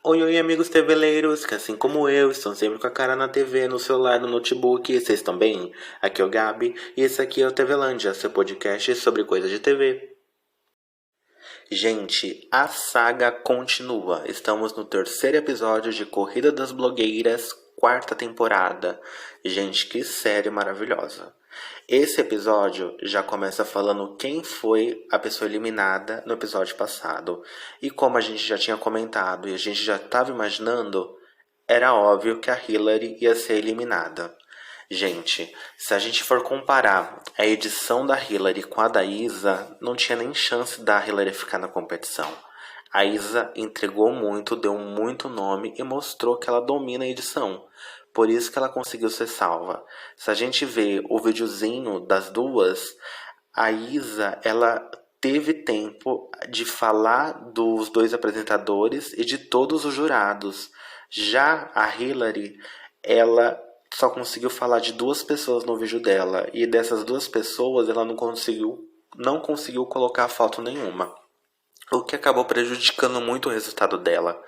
Oi, oi, amigos TVleiros, que assim como eu, estão sempre com a cara na TV, no celular, no notebook. Vocês estão bem? Aqui é o Gabi e esse aqui é o TVlândia, seu podcast sobre coisas de TV. Gente, a saga continua. Estamos no terceiro episódio de Corrida das Blogueiras, quarta temporada. Gente, que série maravilhosa. Esse episódio já começa falando quem foi a pessoa eliminada no episódio passado. E como a gente já tinha comentado e a gente já estava imaginando, era óbvio que a Hillary ia ser eliminada. Gente, se a gente for comparar a edição da Hillary com a da Isa, não tinha nem chance da Hillary ficar na competição. A Isa entregou muito, deu muito nome e mostrou que ela domina a edição. Por isso que ela conseguiu ser salva. Se a gente vê o videozinho das duas, a Isa, ela teve tempo de falar dos dois apresentadores e de todos os jurados. Já a Hillary, ela só conseguiu falar de duas pessoas no vídeo dela. E dessas duas pessoas, ela não conseguiu colocar foto nenhuma. O que acabou prejudicando muito o resultado dela.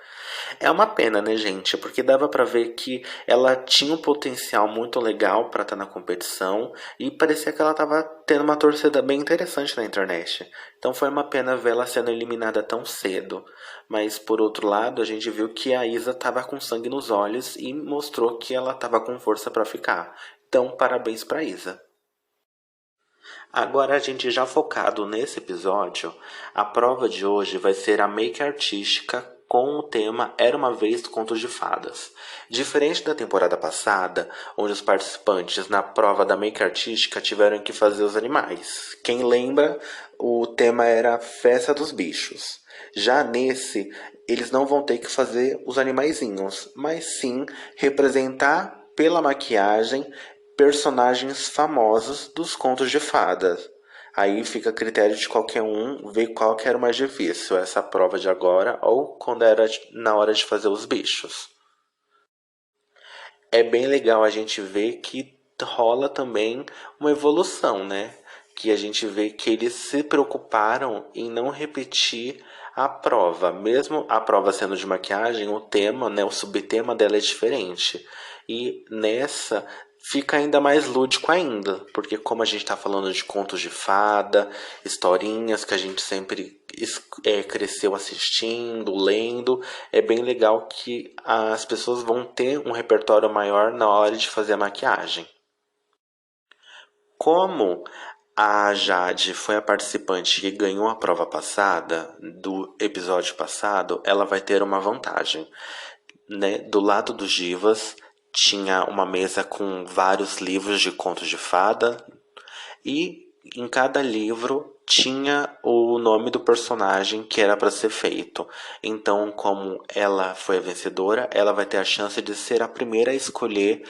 É uma pena, né, gente? Porque dava pra ver que ela tinha um potencial muito legal pra estar na competição e parecia que ela tava tendo uma torcida bem interessante na internet. Então foi uma pena vê-la sendo eliminada tão cedo. Mas por outro lado, a gente viu que a Isa tava com sangue nos olhos e mostrou que ela tava com força pra ficar. Então, parabéns pra Isa. Agora, a gente já focado nesse episódio, a prova de hoje vai ser a make artística com o tema Era uma Vez Contos de Fadas. Diferente da temporada passada, onde os participantes na prova da make artística tiveram que fazer os animais. Quem lembra, o tema era Festa dos Bichos. Já nesse, eles não vão ter que fazer os animaizinhos, mas sim representar pela maquiagem personagens famosos dos contos de fadas. Aí fica a critério de qualquer um ver qual que era o mais difícil, essa prova de agora ou quando era na hora de fazer os bichos. É bem legal a gente ver que rola também uma evolução, né? Que a gente vê que eles se preocuparam em não repetir a prova. Mesmo a prova sendo de maquiagem, o tema, né, o subtema dela é diferente. E nessa fica ainda mais lúdico ainda, porque como a gente está falando de contos de fada, historinhas que a gente sempre cresceu assistindo, lendo, é bem legal que as pessoas vão ter um repertório maior na hora de fazer a maquiagem. Como a Jade foi a participante que ganhou a prova passada, do episódio passado, ela vai ter uma vantagem, né? Do lado dos divas tinha uma mesa com vários livros de contos de fada e em cada livro tinha o nome do personagem que era para ser feito. Então, como ela foi a vencedora, ela vai ter a chance de ser a primeira a escolher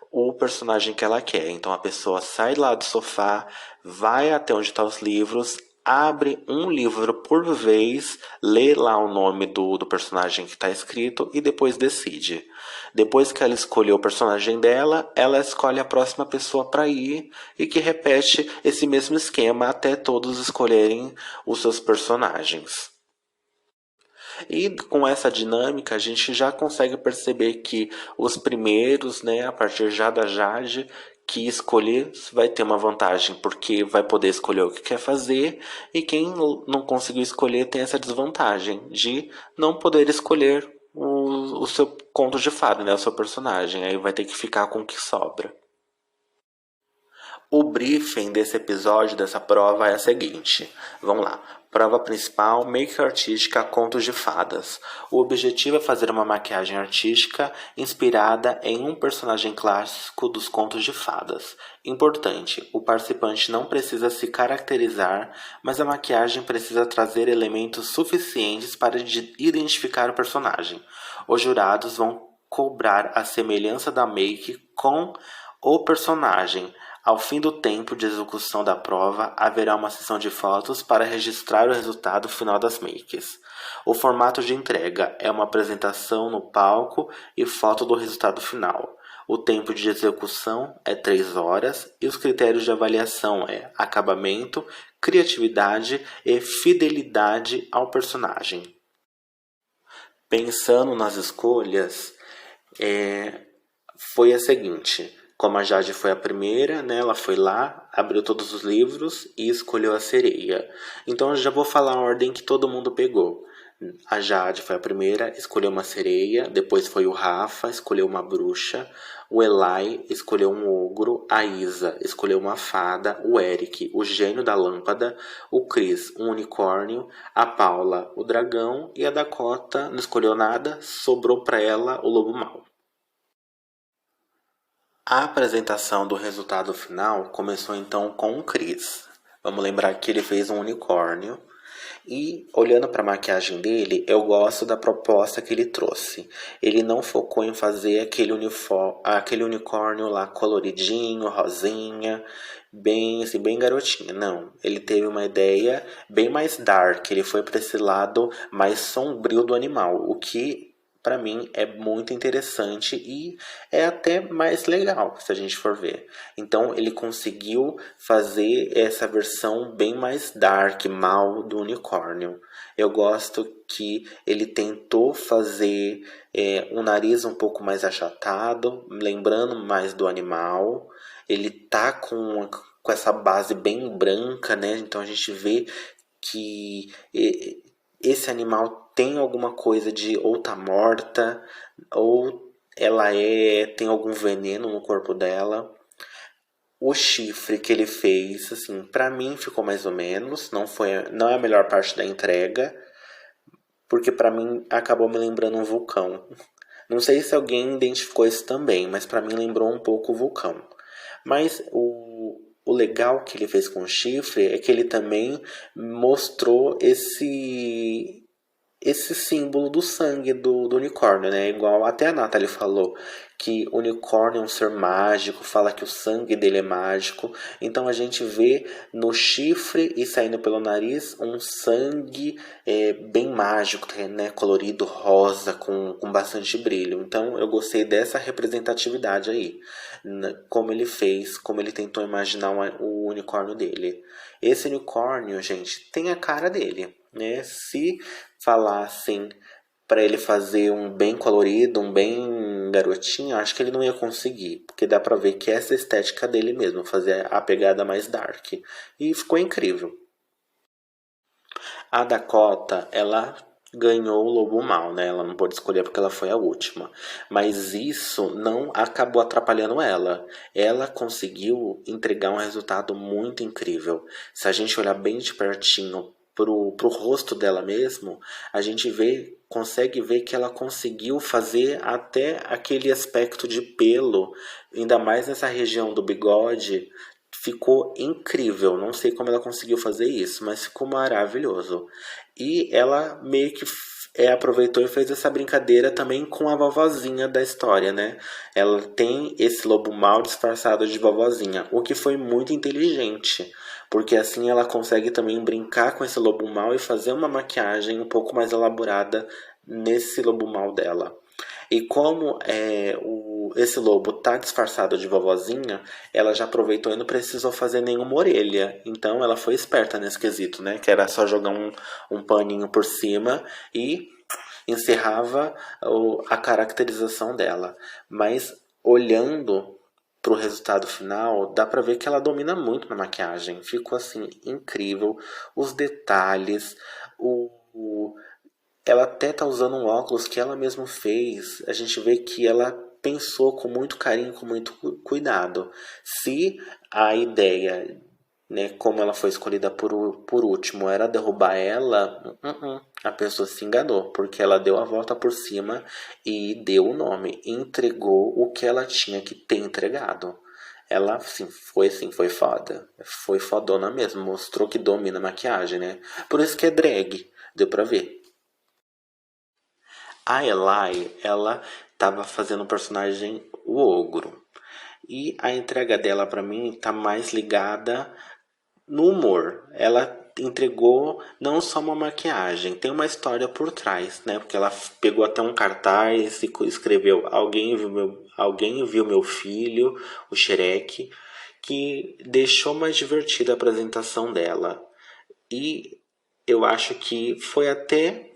o personagem que ela quer. Então a pessoa sai lá do sofá, vai até onde estão os livros, abre um livro por vez, lê lá o nome do personagem que está escrito e depois decide. Depois que ela escolheu o personagem dela, ela escolhe a próxima pessoa para ir e que repete esse mesmo esquema até todos escolherem os seus personagens. E com essa dinâmica a gente já consegue perceber que os primeiros, né, a partir já da Jade, que escolher vai ter uma vantagem, porque vai poder escolher o que quer fazer, e quem não conseguiu escolher tem essa desvantagem de não poder escolher o seu conto de fada, né, o seu personagem, aí vai ter que ficar com o que sobra. O briefing desse episódio, dessa prova, é a seguinte. Vamos lá. Prova principal, make artística, contos de fadas. O objetivo é fazer uma maquiagem artística inspirada em um personagem clássico dos contos de fadas. Importante, o participante não precisa se caracterizar, mas a maquiagem precisa trazer elementos suficientes para identificar o personagem. Os jurados vão cobrar a semelhança da make com o personagem. Ao fim do tempo de execução da prova, haverá uma sessão de fotos para registrar o resultado final das makes. O formato de entrega é uma apresentação no palco e foto do resultado final. O tempo de execução é 3 horas e os critérios de avaliação é acabamento, criatividade e fidelidade ao personagem. Pensando nas escolhas, foi a seguinte: como a Jade foi a primeira, né, ela foi lá, abriu todos os livros e escolheu a sereia. Então eu já vou falar a ordem que todo mundo pegou. A Jade foi a primeira, escolheu uma sereia. Depois foi o Rafa, escolheu uma bruxa. O Eli escolheu um ogro. A Isa escolheu uma fada. O Eric, o gênio da lâmpada. O Chris, um unicórnio. A Paula, o dragão. E a Dakota não escolheu nada, sobrou para ela o lobo mau. A apresentação do resultado final começou então com o Chris. Vamos lembrar que ele fez um unicórnio. E olhando para a maquiagem dele, eu gosto da proposta que ele trouxe. Ele não focou em fazer aquele unicórnio lá coloridinho, rosinha, bem assim, bem garotinha. Não, ele teve uma ideia bem mais dark. Ele foi para esse lado mais sombrio do animal, o que para mim é muito interessante e é até mais legal se a gente for ver. Então ele conseguiu fazer essa versão bem mais dark, mal do unicórnio. Eu gosto que ele tentou fazer um nariz um pouco mais achatado, lembrando mais do animal. Ele tá com essa base bem branca, né? Então a gente vê que esse animal tem alguma coisa de ou tá morta ou ela tem algum veneno no corpo dela. O chifre que ele fez, assim, para mim ficou mais ou menos, não é a melhor parte da entrega, porque para mim acabou me lembrando um vulcão. Não sei se alguém identificou isso também, mas para mim lembrou um pouco o vulcão. Mas o legal que ele fez com o chifre é que ele também mostrou esse símbolo do sangue do unicórnio, né? Igual até a Nathalie falou que o unicórnio é um ser mágico, fala que o sangue dele é mágico. Então a gente vê no chifre e saindo pelo nariz um sangue bem mágico, né? Colorido, rosa, com bastante brilho. Então eu gostei dessa representatividade aí. Como ele fez, como ele tentou imaginar o unicórnio dele. Esse unicórnio, gente, tem a cara dele, né? Se falassem para ele fazer um bem colorido, um bem garotinho, acho que ele não ia conseguir, porque dá para ver que essa é a estética dele mesmo, fazer a pegada mais dark. E ficou incrível. A Dakota, ela ganhou o Lobo Mal, né? Ela não pôde escolher porque ela foi a última. Mas isso não acabou atrapalhando ela. Ela conseguiu entregar um resultado muito incrível. Se a gente olhar bem de pertinho pro rosto dela mesmo, a gente consegue ver que ela conseguiu fazer até aquele aspecto de pelo, ainda mais nessa região do bigode, ficou incrível. Não sei como ela conseguiu fazer isso, mas ficou maravilhoso. E ela meio que aproveitou e fez essa brincadeira também com a vovozinha da história, né? Ela tem esse lobo mal disfarçado de vovozinha, o que foi muito inteligente, porque assim ela consegue também brincar com esse lobo mal e fazer uma maquiagem um pouco mais elaborada nesse lobo mal dela. E como esse lobo tá disfarçado de vovozinha, ela já aproveitou e não precisou fazer nenhuma orelha. Então ela foi esperta nesse quesito, né? Que era só jogar um paninho por cima e encerrava a caracterização dela. Mas olhando pro resultado final, dá pra ver que ela domina muito na maquiagem. Ficou assim incrível os detalhes, o ela até tá usando um óculos que ela mesma fez. A gente vê que ela pensou com muito carinho, com muito cuidado. Se a ideia, né, como ela foi escolhida por último, era derrubar ela, a pessoa se enganou, porque ela deu a volta por cima e deu o nome, entregou o que ela tinha que ter entregado. Ela, foi foda. Foi fodona mesmo, mostrou que domina a maquiagem, né? Por isso que é drag, deu pra ver. A Eli, ela tava fazendo o personagem o ogro. E a entrega dela pra mim tá mais ligada no humor. Ela entregou não só uma maquiagem, tem uma história por trás, né? Porque ela pegou até um cartaz e escreveu alguém viu meu filho, o Shrek, que deixou mais divertida a apresentação dela. E eu acho que foi até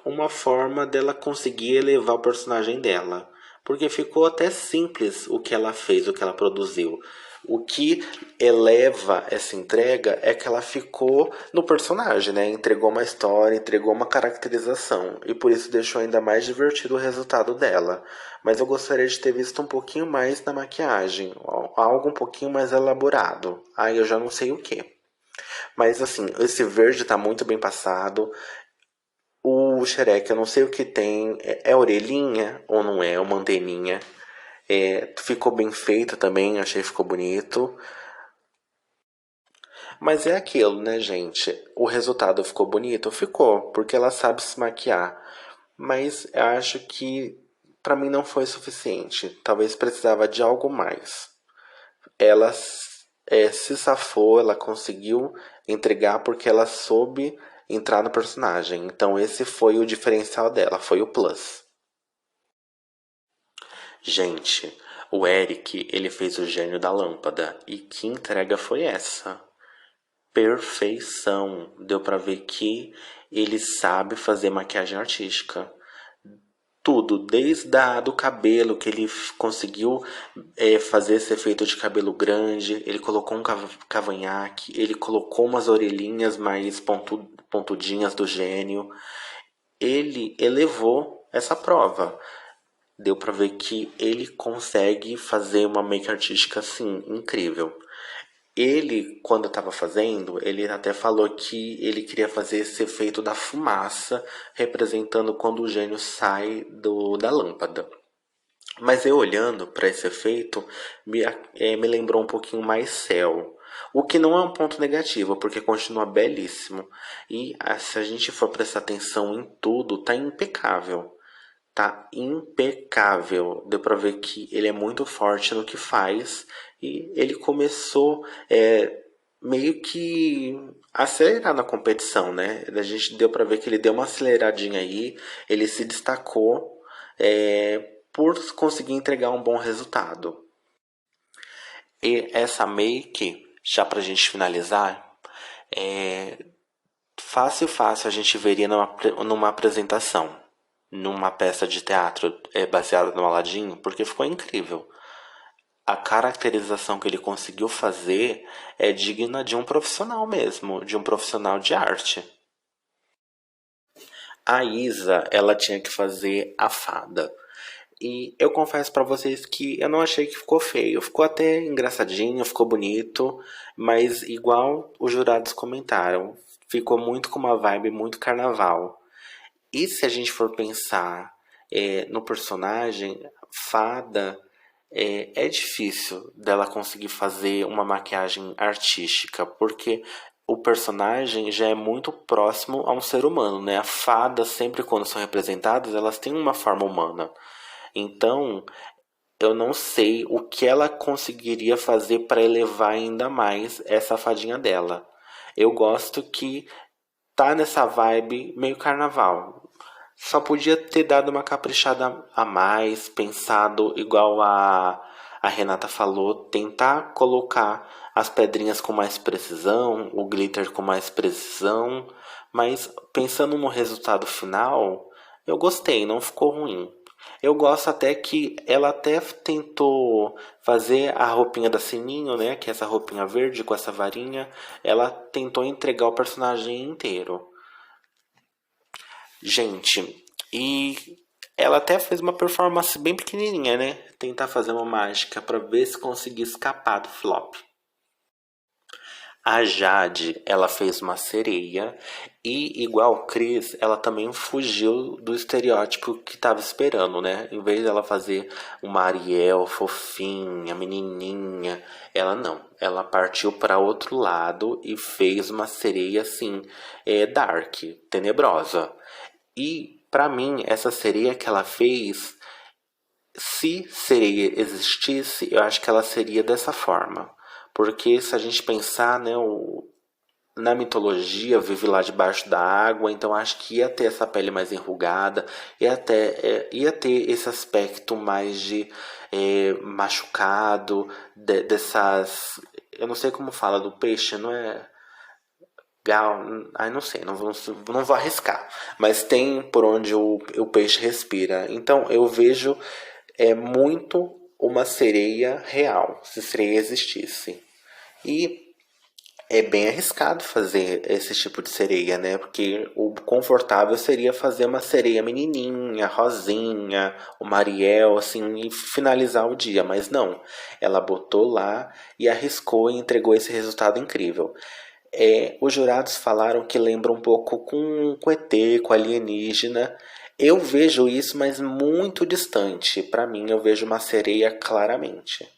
uma forma dela conseguir elevar o personagem dela. Porque ficou até simples o que ela fez, o que ela produziu. O que eleva essa entrega é que ela ficou no personagem, né? Entregou uma história, entregou uma caracterização. E por isso deixou ainda mais divertido o resultado dela. Mas eu gostaria de ter visto um pouquinho mais na maquiagem. Algo um pouquinho mais elaborado. Aí eu já não sei o que. Mas assim, esse verde tá muito bem passado. O Shrek, eu não sei o que tem. É orelhinha ou não é? É uma anteninha. Ficou bem feito também, achei que ficou bonito. Mas é aquilo, né, gente? O resultado ficou bonito? Ficou, porque ela sabe se maquiar. Mas eu acho que pra mim não foi suficiente. Talvez precisava de algo mais. Ela se safou, ela conseguiu entregar porque ela soube entrar no personagem. Então esse foi o diferencial dela, foi o plus. Gente, o Eric, ele fez o gênio da lâmpada. E que entrega foi essa? Perfeição. Deu pra ver que ele sabe fazer maquiagem artística. Tudo, desde do cabelo, que ele conseguiu fazer esse efeito de cabelo grande, ele colocou um cavanhaque, ele colocou umas orelhinhas mais pontudinhas do gênio. Ele elevou essa prova. Deu pra ver que ele consegue fazer uma make artística assim, incrível. Ele, quando estava fazendo, ele até falou que ele queria fazer esse efeito da fumaça, representando quando o gênio sai da lâmpada. Mas eu olhando para esse efeito, me lembrou um pouquinho mais céu. O que não é um ponto negativo, porque continua belíssimo. E se a gente for prestar atenção em tudo, tá impecável. Tá impecável. Deu pra ver que ele é muito forte no que faz. E ele começou meio que a acelerar na competição, né? A gente deu pra ver que ele deu uma aceleradinha aí. Ele se destacou por conseguir entregar um bom resultado. E essa make, já pra gente finalizar, é fácil a gente veria numa apresentação, numa peça de teatro baseada no Aladdin, porque ficou incrível. A caracterização que ele conseguiu fazer é digna de um profissional mesmo, de um profissional de arte. A Isa, ela tinha que fazer a fada. E eu confesso pra vocês que eu não achei que ficou feio. Ficou até engraçadinho, ficou bonito, mas igual os jurados comentaram, ficou muito com uma vibe muito carnaval. E se a gente for pensar no personagem, fada, é difícil dela conseguir fazer uma maquiagem artística, porque o personagem já é muito próximo a um ser humano, né? A fada, sempre quando são representadas, elas têm uma forma humana. Então, eu não sei o que ela conseguiria fazer para elevar ainda mais essa fadinha dela. Eu gosto que tá nessa vibe meio carnaval. Só podia ter dado uma caprichada a mais, pensado igual a Renata falou, tentar colocar as pedrinhas com mais precisão, o glitter com mais precisão, mas pensando no resultado final, eu gostei, não ficou ruim. Eu gosto até que ela até tentou fazer a roupinha da Sininho, né? Que é essa roupinha verde com essa varinha. Ela tentou entregar o personagem inteiro. Gente, e ela até fez uma performance bem pequenininha, né? Tentar fazer uma mágica para ver se conseguia escapar do flop. A Jade, ela fez uma sereia e, igual o Chris, ela também fugiu do estereótipo que estava esperando, né? Em vez dela fazer uma Ariel fofinha, menininha, ela não. Ela partiu para outro lado e fez uma sereia assim, dark, tenebrosa. E para mim, essa sereia que ela fez, se sereia existisse, eu acho que ela seria dessa forma. Porque se a gente pensar, né, na mitologia vive lá debaixo da água, então acho que ia ter essa pele mais enrugada, ia ter esse aspecto mais de machucado, dessas. Eu não sei como fala do peixe, não é? Gal, ai não sei, não vou arriscar. Mas tem por onde o peixe respira. Então eu vejo muito uma sereia real, se sereia existisse. E é bem arriscado fazer esse tipo de sereia, né? Porque o confortável seria fazer uma sereia menininha, rosinha, uma Ariel, assim, e finalizar o dia. Mas não, ela botou lá e arriscou e entregou esse resultado incrível. Os jurados falaram que lembra um pouco com ET, com alienígena. Eu vejo isso, mas muito distante. Para mim, eu vejo uma sereia claramente.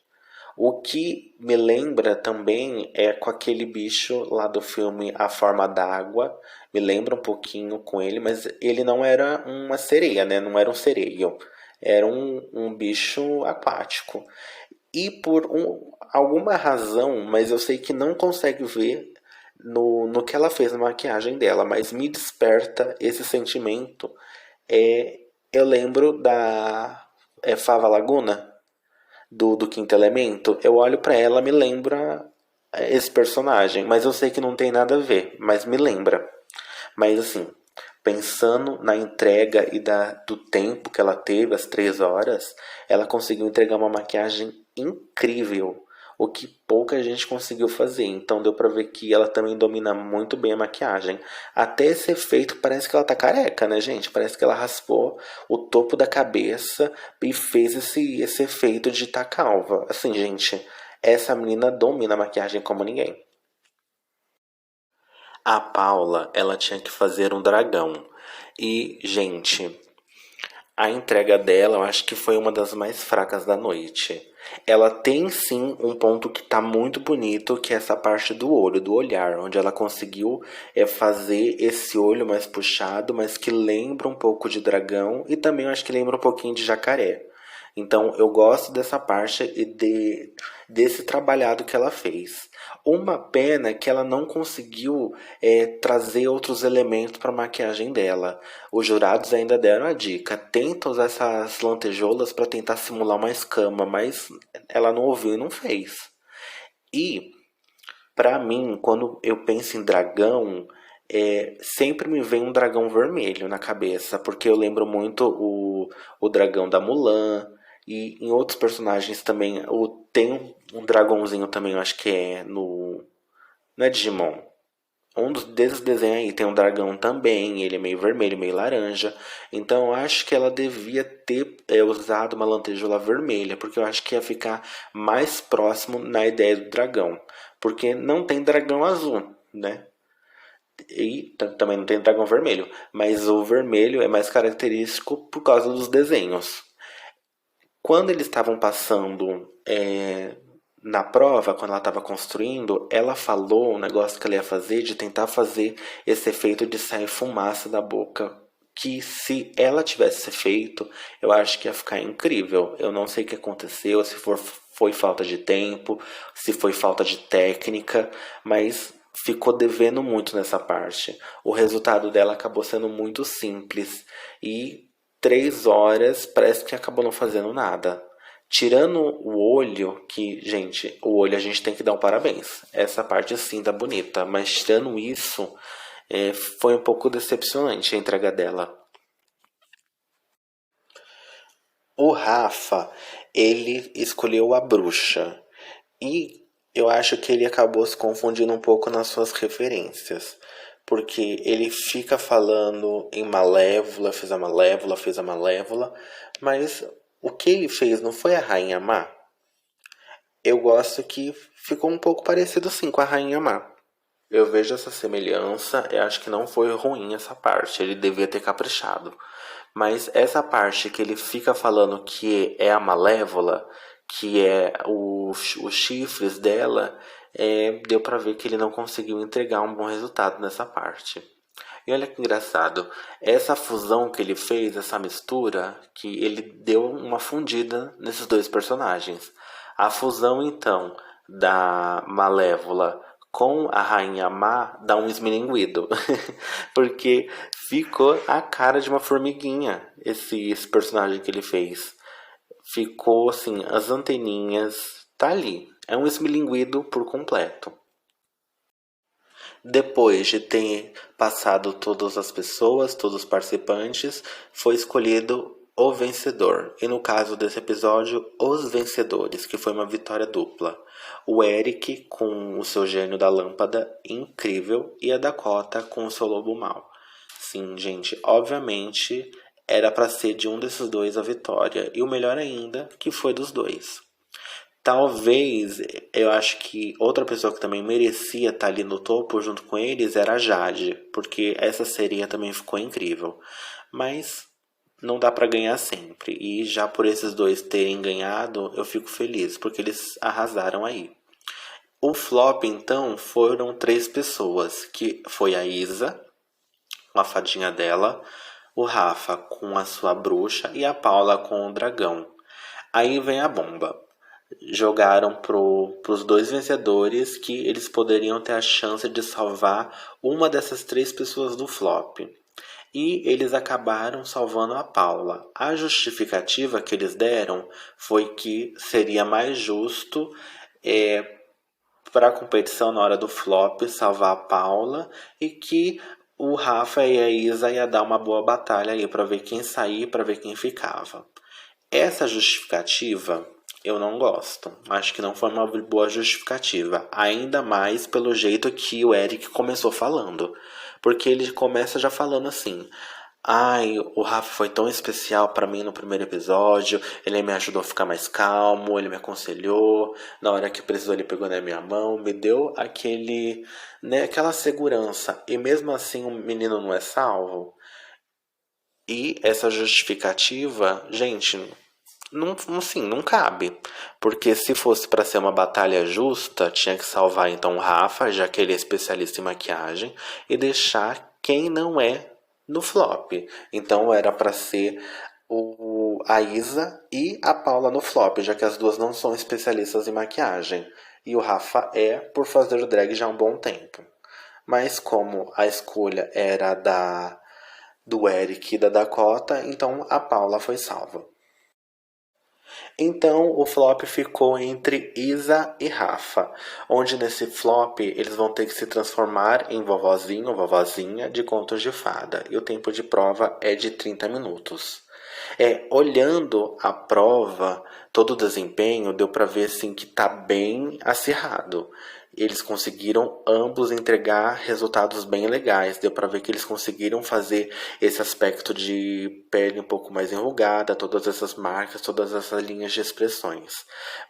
O que me lembra também é com aquele bicho lá do filme A Forma d'Água. Me lembra um pouquinho com ele, mas ele não era uma sereia, né? Não era um sereio. Era um bicho aquático. E por alguma razão, mas eu sei que não consegue ver no que ela fez na maquiagem dela, mas me desperta esse sentimento. É, eu lembro da Fava Laguna, do Quinto Elemento. Eu olho pra ela, me lembra esse personagem, mas eu sei que não tem nada a ver, mas me lembra. Mas assim, pensando na entrega e do tempo que ela teve, as 3 horas, ela conseguiu entregar uma maquiagem incrível, o que pouca gente conseguiu fazer. Então deu pra ver que ela também domina muito bem a maquiagem. Até esse efeito parece que ela tá careca, né, gente? Parece que ela raspou o topo da cabeça e fez esse efeito de tá calva. Assim, gente, essa menina domina a maquiagem como ninguém. A Paula, ela tinha que fazer um dragão. E, gente, a entrega dela, eu acho que foi uma das mais fracas da noite. Ela tem sim um ponto que tá muito bonito, que é essa parte do olho, do olhar, onde ela conseguiu fazer esse olho mais puxado, mas que lembra um pouco de dragão e também eu acho que lembra um pouquinho de jacaré. Então eu gosto dessa parte e desse trabalhado que ela fez. Uma pena que ela não conseguiu trazer outros elementos para a maquiagem dela. Os jurados ainda deram a dica: tenta usar essas lantejoulas para tentar simular uma escama, mas ela não ouviu e não fez. E para mim, quando eu penso em dragão, sempre me vem um dragão vermelho na cabeça, porque eu lembro muito o dragão da Mulan, e em outros personagens também. Tem um dragãozinho também, eu acho que é no. Não é Digimon. Desses desenhos aí tem um dragão também, ele é meio vermelho, meio laranja. Então eu acho que ela devia ter usado uma lantejoula vermelha, porque eu acho que ia ficar mais próximo na ideia do dragão. Porque não tem dragão azul, né? E também não tem dragão vermelho. Mas o vermelho é mais característico por causa dos desenhos. Quando eles estavam passando na prova, quando ela estava construindo, ela falou um negócio que ela ia fazer de tentar fazer esse efeito de sair fumaça da boca. Que se ela tivesse feito, eu acho que ia ficar incrível. Eu não sei o que aconteceu, se foi falta de tempo, se foi falta de técnica, mas ficou devendo muito nessa parte. O resultado dela acabou sendo muito simples e 3 horas parece que acabou não fazendo nada. Tirando o olho, que, gente, o olho a gente tem que dar um parabéns. Essa parte sim tá bonita, mas tirando isso, foi um pouco decepcionante a entrega dela. O Rafa, ele escolheu a bruxa. E eu acho que ele acabou se confundindo um pouco nas suas referências. Porque ele fica falando em Malévola, fez a Malévola, fez a Malévola. Mas o que ele fez não foi a Rainha Má? Eu gosto que ficou um pouco parecido sim com a Rainha Má. Eu vejo essa semelhança e acho que não foi ruim essa parte. Ele devia ter caprichado. Mas essa parte que ele fica falando que é a Malévola, que é os chifres dela, deu pra ver que ele não conseguiu entregar um bom resultado nessa parte. E olha que engraçado, essa fusão que ele fez, essa mistura, que ele deu uma fundida nesses dois personagens. A fusão, então, da Malévola com a Rainha Má dá um esmilinguido. Porque ficou a cara de uma formiguinha esse personagem que ele fez. Ficou assim, as anteninhas, tá ali. É um esmilinguido por completo. Depois de ter passado todas as pessoas, todos os participantes, foi escolhido o vencedor. E no caso desse episódio, os vencedores, que foi uma vitória dupla. O Eric com o seu gênio da lâmpada incrível e a Dakota com o seu lobo mau. Sim, gente, obviamente era para ser de um desses dois a vitória. E o melhor ainda, que foi dos dois. Talvez, eu acho que outra pessoa que também merecia estar ali no topo junto com eles era a Jade, porque essa seria também ficou incrível. Mas não dá pra ganhar sempre. E já por esses dois terem ganhado, eu fico feliz, porque eles arrasaram aí. O flop, então, foram 3 pessoas, que foi a Isa, com a fadinha dela, o Rafa com a sua bruxa e a Paula com o dragão. Aí vem a bomba. Jogaram pros dois vencedores que eles poderiam ter a chance de salvar uma dessas 3 pessoas do flop. E eles acabaram salvando a Paula. A justificativa que eles deram foi que seria mais justo para a competição na hora do flop salvar a Paula e que o Rafa e a Isa ia dar uma boa batalha aí para ver quem saía, para ver quem ficava. Essa justificativa eu não gosto. Acho que não foi uma boa justificativa. Ainda mais pelo jeito que o Eric começou falando. Porque ele começa já falando assim: ai, o Rafa foi tão especial pra mim no primeiro episódio. Ele me ajudou a ficar mais calmo, ele me aconselhou. Na hora que precisou, ele pegou na minha mão, me deu aquela segurança. E mesmo assim, o menino não é salvo. E essa justificativa, gente, não, assim, não cabe. Porque se fosse para ser uma batalha justa, tinha que salvar então o Rafa, já que ele é especialista em maquiagem, e deixar quem não é no flop. Então era para ser a Isa e a Paula no flop, já que as duas não são especialistas em maquiagem. E o Rafa é por fazer drag já há um bom tempo. Mas como a escolha era do Eric e da Dakota, então a Paula foi salva. Então o flop ficou entre Isa e Rafa, onde nesse flop eles vão ter que se transformar em vovozinho ou vovozinha de contos de fada, e o tempo de prova é de 30 minutos. Olhando a prova, todo o desempenho, deu para ver assim que tá bem acirrado. Eles conseguiram ambos entregar resultados bem legais. Deu para ver que eles conseguiram fazer esse aspecto de pele um pouco mais enrugada, todas essas marcas, todas essas linhas de expressões.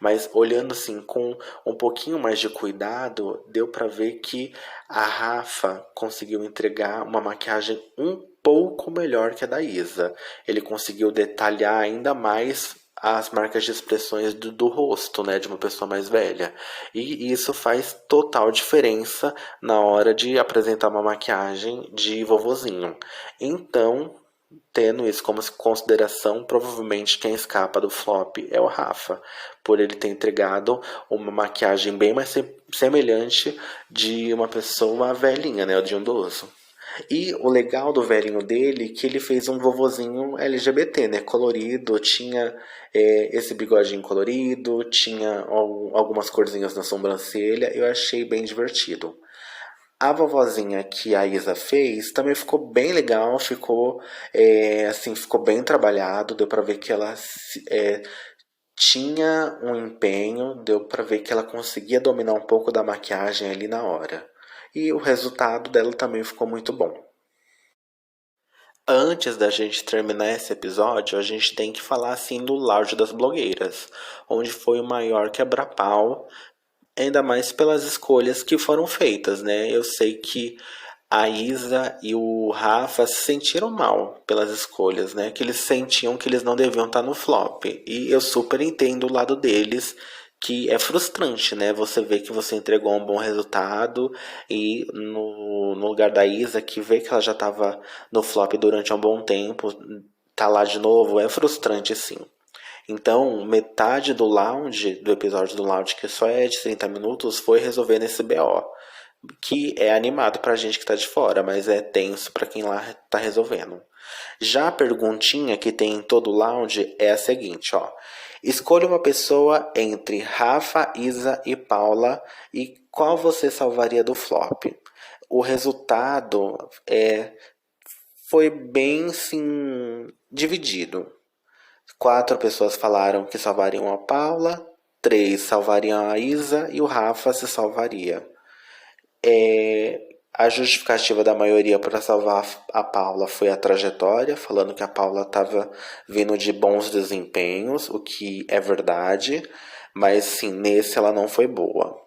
Mas olhando assim com um pouquinho mais de cuidado, deu para ver que a Rafa conseguiu entregar uma maquiagem um pouco melhor que a da Isa. Ele conseguiu detalhar ainda mais as marcas de expressões do rosto, né, de uma pessoa mais velha. E isso faz total diferença na hora de apresentar uma maquiagem de vovozinho. Então, tendo isso como consideração, provavelmente quem escapa do flop é o Rafa, por ele ter entregado uma maquiagem bem mais semelhante de uma pessoa velhinha, né, de um idoso. E o legal do velhinho dele é que ele fez um vovozinho LGBT, né? Colorido, tinha esse bigodinho colorido, tinha algumas corzinhas na sobrancelha. Eu achei bem divertido. A vovozinha que a Isa fez também ficou bem legal, ficou bem trabalhado, deu pra ver que ela tinha um empenho, deu pra ver que ela conseguia dominar um pouco da maquiagem ali na hora. E o resultado dela também ficou muito bom. Antes da gente terminar esse episódio, a gente tem que falar assim do Lounge das Blogueiras, onde foi o maior quebra-pau, ainda mais pelas escolhas que foram feitas, né? Eu sei que a Isa e o Rafa se sentiram mal pelas escolhas, né? Que eles sentiam que eles não deviam estar no flop. E eu super entendo o lado deles, que é frustrante, né? Você vê que você entregou um bom resultado e no lugar da Isa, que vê que ela já estava no flop durante um bom tempo, tá lá de novo, é frustrante sim. Então, metade do episódio do lounge, que só é de 30 minutos, foi resolver nesse BO. Que é animado pra gente que tá de fora, mas é tenso pra quem lá tá resolvendo. Já a perguntinha que tem em todo o lounge é a seguinte, ó. Escolha uma pessoa entre Rafa, Isa e Paula e qual você salvaria do flop? o resultado foi bem, sim, dividido. 4 pessoas falaram que salvariam a Paula, 3 salvariam a Isa e o Rafa se salvaria. A justificativa da maioria para salvar a Paula foi a trajetória, falando que a Paula estava vindo de bons desempenhos, o que é verdade, mas sim, nesse ela não foi boa.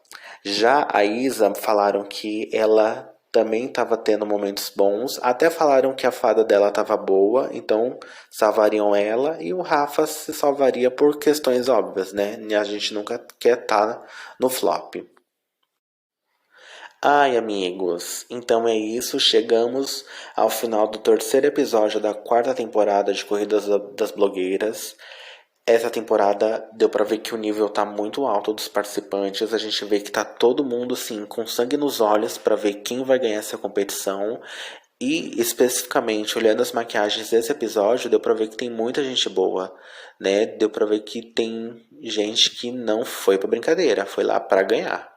Já a Isa falaram que ela também estava tendo momentos bons, até falaram que a fada dela estava boa, então salvariam ela, e o Rafa se salvaria por questões óbvias, né? A gente nunca quer estar no flop. Ai, amigos, então é isso. Chegamos ao final do terceiro episódio da quarta temporada de Corridas das Blogueiras. Essa temporada deu pra ver que o nível tá muito alto dos participantes. A gente vê que tá todo mundo, assim, com sangue nos olhos pra ver quem vai ganhar essa competição. E, especificamente, olhando as maquiagens desse episódio, deu pra ver que tem muita gente boa, né? Deu pra ver que tem gente que não foi pra brincadeira, foi lá pra ganhar.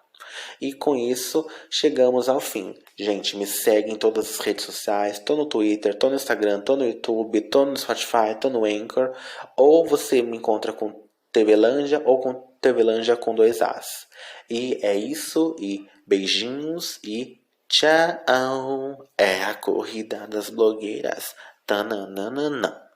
E com isso, chegamos ao fim. Gente, me segue em todas as redes sociais. Tô no Twitter, tô no Instagram, tô no YouTube, tô no Spotify, tô no Anchor. Ou você me encontra com TVLanja ou com TVLanja com 2 As. E é isso, e beijinhos e tchau. É a corrida das blogueiras. Tananana.